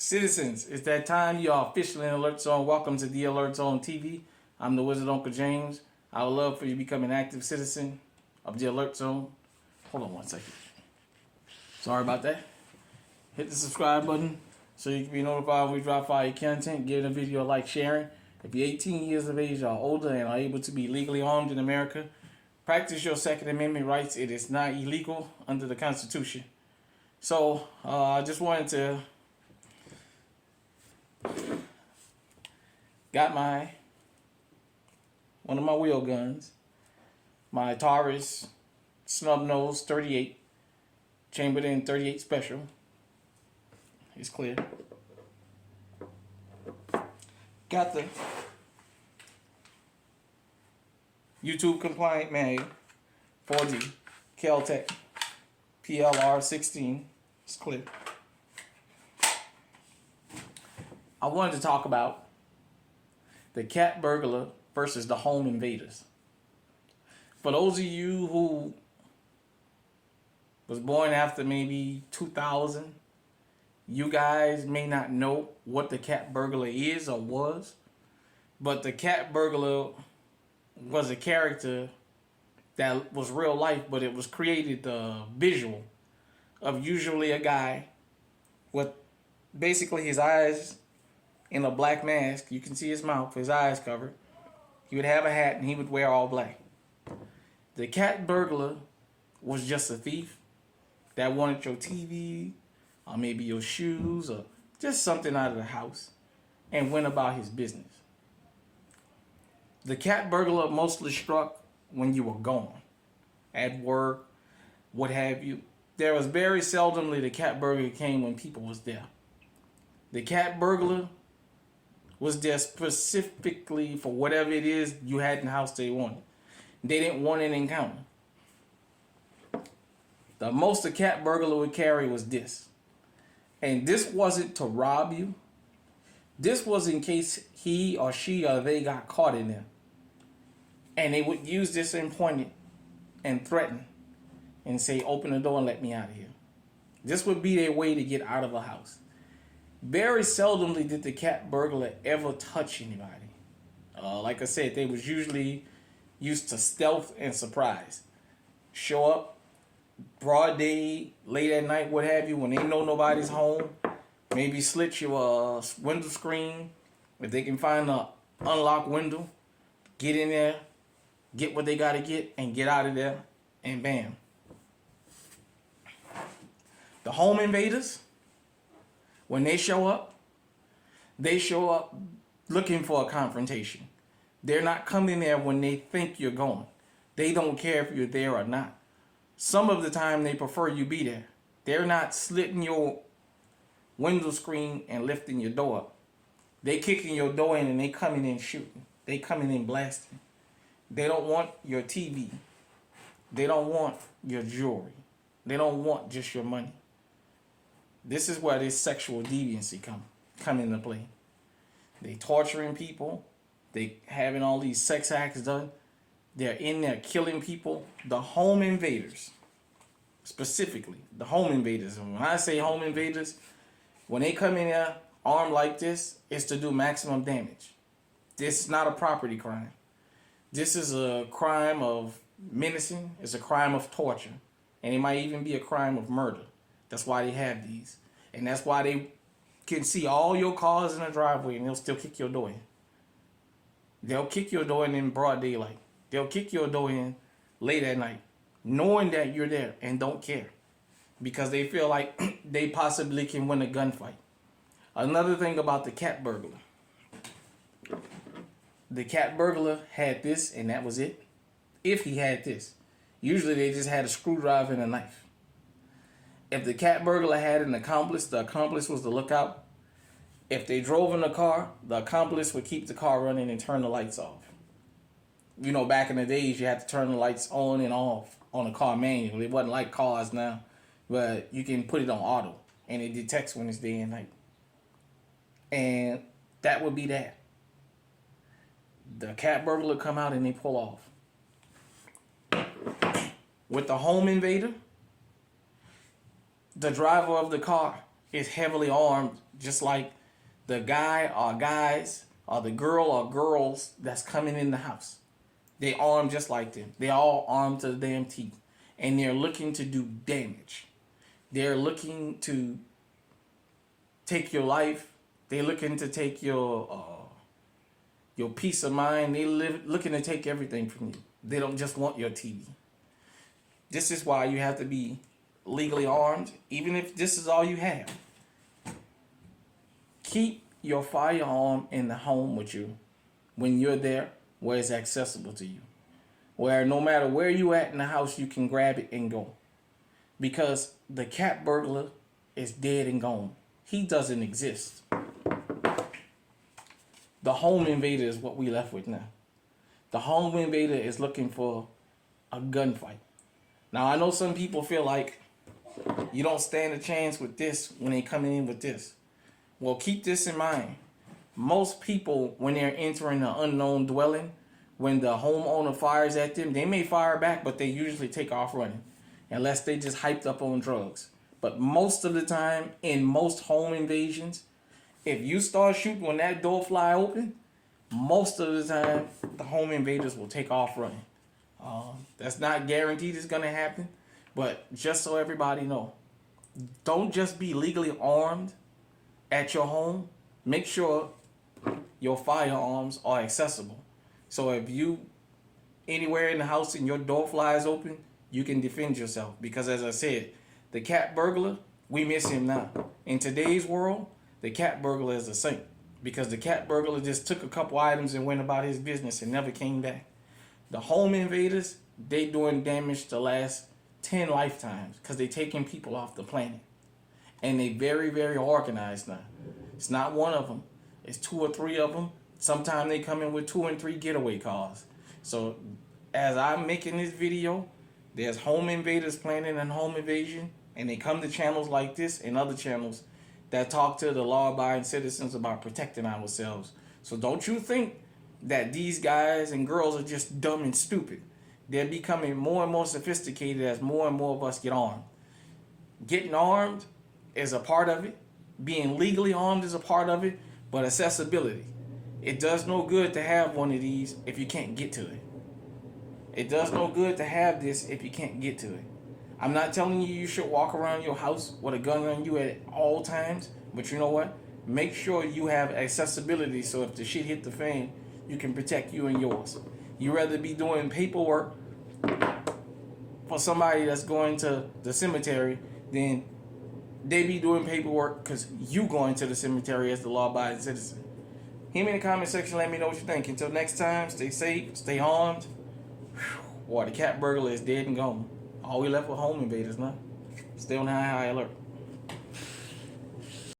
Citizens, it's that time. You are officially in Alert Zone. Welcome to the Alert Zone TV. I'm the Wizard Uncle James. I would love for you to become an active citizen of the Alert Zone. Hold on one second. Sorry about that. Hit the subscribe button so you can be notified when we drop fire content. Give the video a like, sharing. If you're 18 years of age or older and are able to be legally armed in America, practice your Second Amendment rights. It is not illegal under the Constitution. So I just wanted to got one of my wheel guns, my Taurus snub nose 38, chambered in 38 special. It's clear. Got the YouTube compliant mag 4D Kel-Tec PLR 16. It's clear. I wanted to talk about the cat burglar versus the home invaders. For those of you who was born after maybe 2000, you guys may not know what the cat burglar is or was, but the cat burglar was a character that was real life, but it was created visual of usually a guy with basically his eyes in a black mask. You can see his mouth, his eyes covered. He would have a hat and he would wear all black. The cat burglar was just a thief that wanted your TV or maybe your shoes or just something out of the house and went about his business. The cat burglar mostly struck when you were gone, at work, what have you. There was very seldomly the cat burglar came when people was there. The cat burglar was there specifically for whatever it is you had in the house they wanted. They didn't want an encounter. The most a cat burglar would carry was this. And this wasn't to rob you. This was in case he or she or they got caught in there. And they would use this and point it and threaten and say, open the door and let me out of here. This would be their way to get out of a house. Very seldomly did the cat burglar ever touch anybody. Like I said, they was usually used to stealth and surprise. Show up, broad day, late at night, what have you, when they know nobody's home. Maybe slit your window screen. If they can find an unlocked window, get in there, get what they got to get, and get out of there, and bam. The home invaders, when they show up looking for a confrontation. They're not coming there when they think you're going. They don't care if you're there or not. Some of the time they prefer you be there. They're not slitting your window screen and lifting your door up. They kicking your door in and they coming in shooting. They coming in blasting. They don't want your TV. They don't want your jewelry. They don't want just your money. This is where this sexual deviancy come into play. They torturing people. They having all these sex acts done. They're in there killing people. The home invaders, specifically, the home invaders. And when I say home invaders, when they come in there armed like this, it's to do maximum damage. This is not a property crime. This is a crime of menacing. It's a crime of torture. And it might even be a crime of murder. That's why they have these. And that's why they can see all your cars in the driveway and they'll still kick your door in. They'll kick your door in broad daylight. They'll kick your door in late at night, knowing that you're there and don't care. Because they feel like they possibly can win a gunfight. Another thing about the cat burglar. The cat burglar had this and that was it. If he had this. Usually they just had a screwdriver and a knife. If the cat burglar had an accomplice, the accomplice was the lookout. If they drove in a car, the accomplice would keep the car running and turn the lights off. You know, back in the days, you had to turn the lights on and off on a car manually. It wasn't like cars now, but you can put it on auto, and it detects when it's day and night. And that would be that. The cat burglar come out and they pull off. With the home invader, the driver of the car is heavily armed, just like the guy or guys or the girl or girls that's coming in the house. They armed just like them. They all armed to the damn teeth. And they're looking to do damage. They're looking to take your life. They're looking to take your peace of mind. Looking to take everything from you. They don't just want your TV. This is why you have to be legally armed, even if this is all you have. Keep your firearm in the home with you when you're there, where it's accessible to you. Where no matter where you at in the house, you can grab it and go. Because the cat burglar is dead and gone. He doesn't exist. The home invader is what we left with now. The home invader is looking for a gunfight. Now, I know some people feel like you don't stand a chance with this when they come in with this. Well, keep this in mind. Most people, when they're entering an unknown dwelling, when the homeowner fires at them, they may fire back, but they usually take off running. Unless they just hyped up on drugs. But most of the time, in most home invasions, if you start shooting when that door fly open, most of the time, the home invaders will take off running. That's not guaranteed it's going to happen. But just so everybody know, don't just be legally armed at your home. Make sure your firearms are accessible. So if you anywhere in the house and your door flies open, you can defend yourself. Because as I said, the cat burglar, we miss him now. In today's world, the cat burglar is a saint. Because the cat burglar just took a couple items and went about his business and never came back. The home invaders, they doing damage to last 10 lifetimes because they taking people off the planet. And they very, very organized now. It's not one of them. It's 2 or 3 of them. Sometimes they come in with 2 and 3 getaway cars. So as I'm making this video, there's home invaders planning a home invasion. And they come to channels like this and other channels that talk to the law-abiding citizens about protecting ourselves. So don't you think that these guys and girls are just dumb and stupid. They're becoming more and more sophisticated as more and more of us get armed. Getting armed is a part of it. Being legally armed is a part of it. But accessibility. It does no good to have one of these if you can't get to it. It does no good to have this if you can't get to it. I'm not telling you should walk around your house with a gun on you at all times. But you know what? Make sure you have accessibility so if the shit hit the fan, you can protect you and yours. You rather be doing paperwork for somebody that's going to the cemetery than they be doing paperwork because you going to the cemetery as the law-abiding citizen. Hit me in the comment section. Let me know what you think. Until next time, stay safe, stay armed. Boy, the cat burglar is dead and gone. All we left with home invaders now. Stay on high alert.